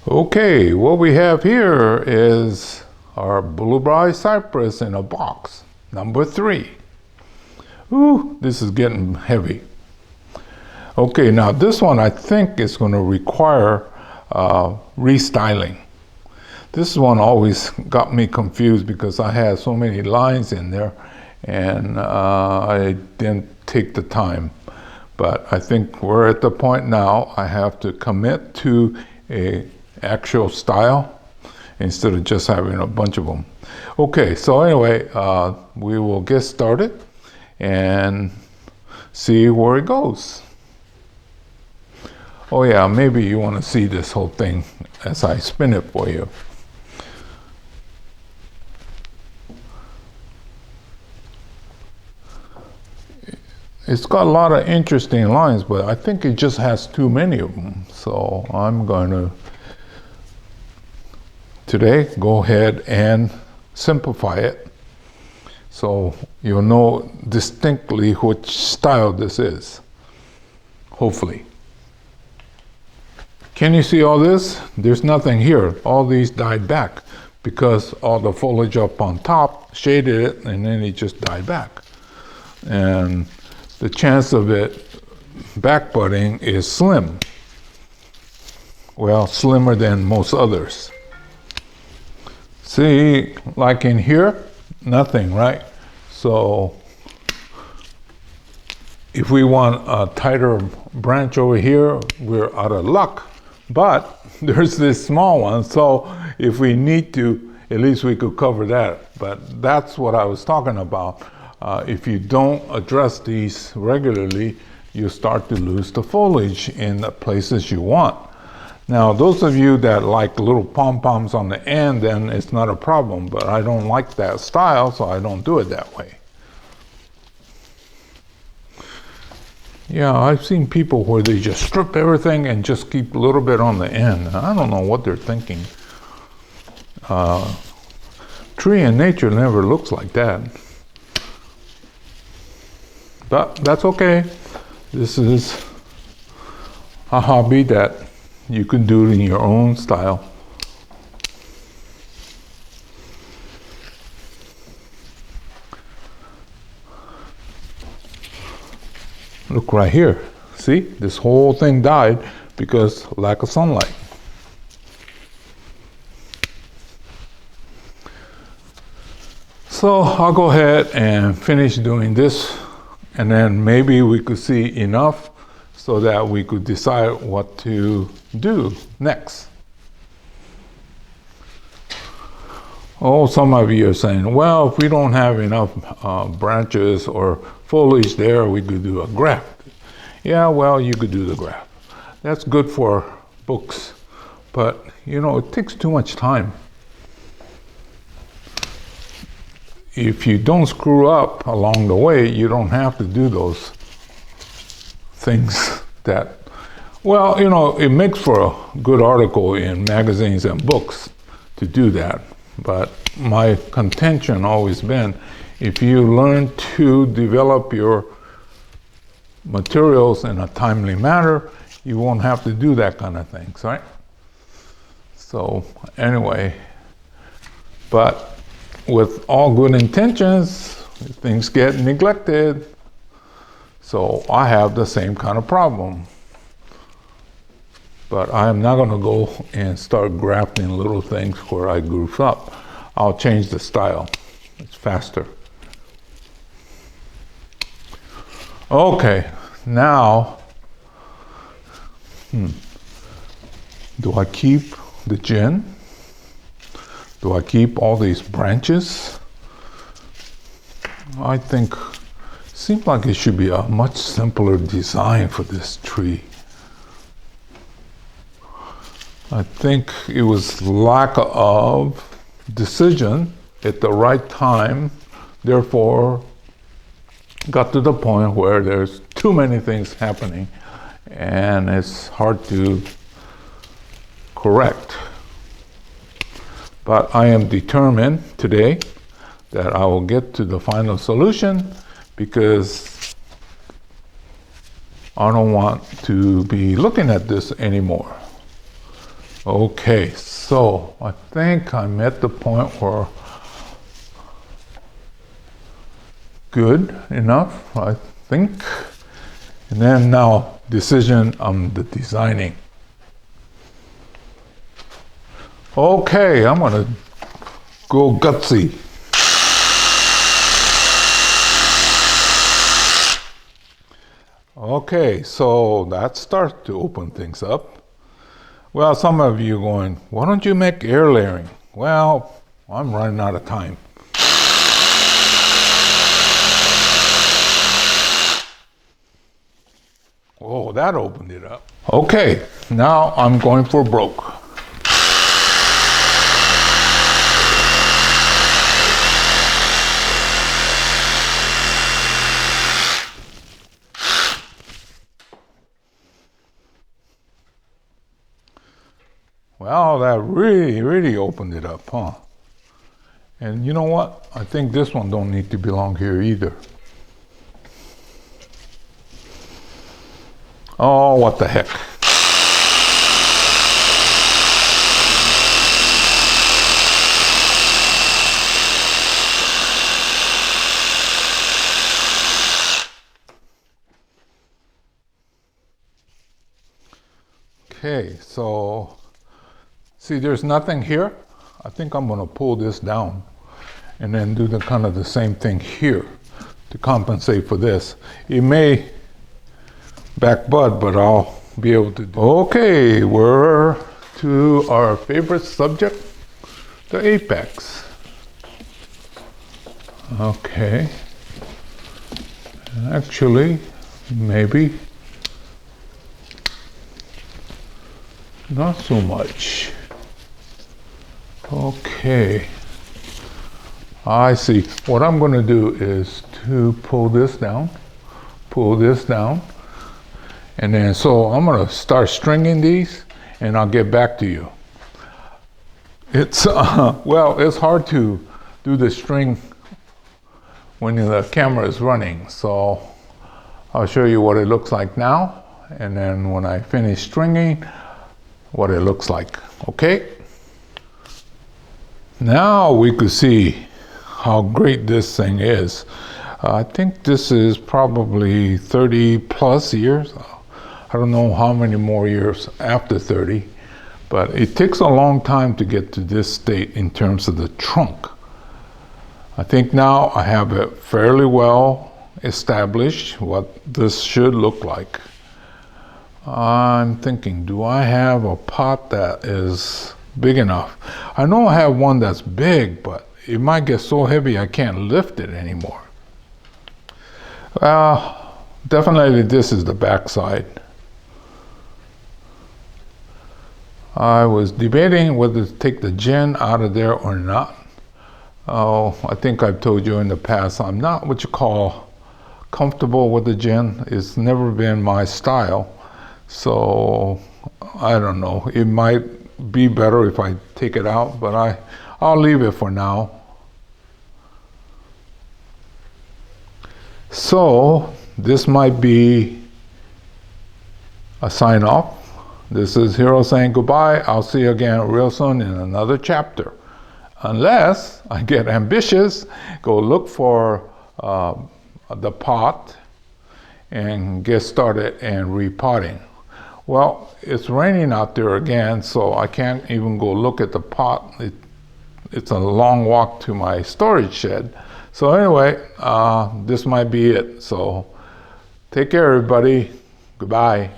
Okay, what we have here is our Boulevard Cypress in a box, number 3. Ooh, this is getting heavy. Okay, now this one I think is going to require restyling. This one always got me confused because I had so many lines in there and I didn't take the time. But I think we're at the point now I have to commit to a actual style instead of just having a bunch of them. Okay, so anyway, we will get started and see where it goes. Oh yeah, maybe you want to see this whole thing as I spin it for you. It's got a lot of interesting lines, but I think it just has too many of them. So I'm going to today go ahead and simplify it so you'll know distinctly which style this is, hopefully. Can you see all this? There's nothing here. All these died back because all the foliage up on top shaded it and then it just died back. And the chance of it back budding is slim. Well, slimmer than most others. See, like in here, nothing, right? So if we want a tighter branch over here, we're out of luck. But there's this small one, so if we need to, at least we could cover that. But that's what I was talking about. If you don't address these regularly, you start to lose the foliage in the places you want. Now, those of you that like little pom-poms on the end, then it's not a problem, but I don't like that style, so I don't do it that way. Yeah, I've seen people where they just strip everything and just keep a little bit on the end. I don't know what they're thinking. Tree in nature never looks like that. But that's okay. This is a hobby that you can do it in your own style. Look right here. See, this whole thing died because lack of sunlight. So I'll go ahead and finish doing this, and then maybe we could see enough so that we could decide what to do next. Oh, some of you are saying, well, if we don't have enough branches or foliage there, we could do a graft. Yeah, well, you could do the graft. That's good for books, but you know, it takes too much time. If you don't screw up along the way, you don't have to do those things that, well, you know, it makes for a good article in magazines and books to do that. But my contention always been, if you learn to develop your materials in a timely manner, you won't have to do that kind of things, right? So anyway, but with all good intentions, things get neglected. So I have the same kind of problem. But I am not going to go and start grafting little things where I goof up. I'll change the style. It's faster. Okay, now, do I keep the gin? Do I keep all these branches? I think, seems like it should be a much simpler design for this tree. I think it was lack of decision at the right time, therefore got to the point where there's too many things happening and it's hard to correct. But I am determined today that I will get to the final solution because I don't want to be looking at this anymore. Okay, so I think I'm at the point where good enough, I think. And then now decision on the designing. Okay, I'm gonna go gutsy. Okay, so that starts to open things up. Well, some of you are going, why don't you make air layering? Well, I'm running out of time. Oh, that opened it up. Okay, now I'm going for broke. Well, that really opened it up, huh? And you know what? I think this one don't need to belong here either. Oh, what the heck. Okay, so see, there's nothing here. I think I'm gonna pull this down and then do the kind of the same thing here to compensate for this. It may back bud, but I'll be able to do. Okay, we're to our favorite subject, the apex. Okay, actually, maybe not so much. Okay, I see. What I'm going to do is to pull this down, and then so I'm going to start stringing these, and I'll get back to you. It's well, it's hard to do the string when the camera is running, so I'll show you what it looks like now, and then when I finish stringing, what it looks like. Okay, now we could see how great this thing is. I think this is probably 30 plus years. I don't know how many more years after 30, but it takes a long time to get to this state in terms of the trunk. I think now I have it fairly well established what this should look like. I'm thinking, do I have a pot that is big enough? I know I have one that's big, but it might get so heavy I can't lift it anymore. Definitely this is the back side. I was debating whether to take the gin out of there or not. Oh, I think I've told you in the past, I'm not what you call comfortable with the gin. It's never been my style. So I don't know, it might be better if I take it out, but I'll leave it for now. So this might be a sign off. This is Hiro saying goodbye. I'll see you again real soon in another chapter. Unless I get ambitious, go look for the pot and get started in repotting. Well, it's raining out there again, so I can't even go look at the pot. It's a long walk to my storage shed. So anyway, this might be it. So take care, everybody. Goodbye.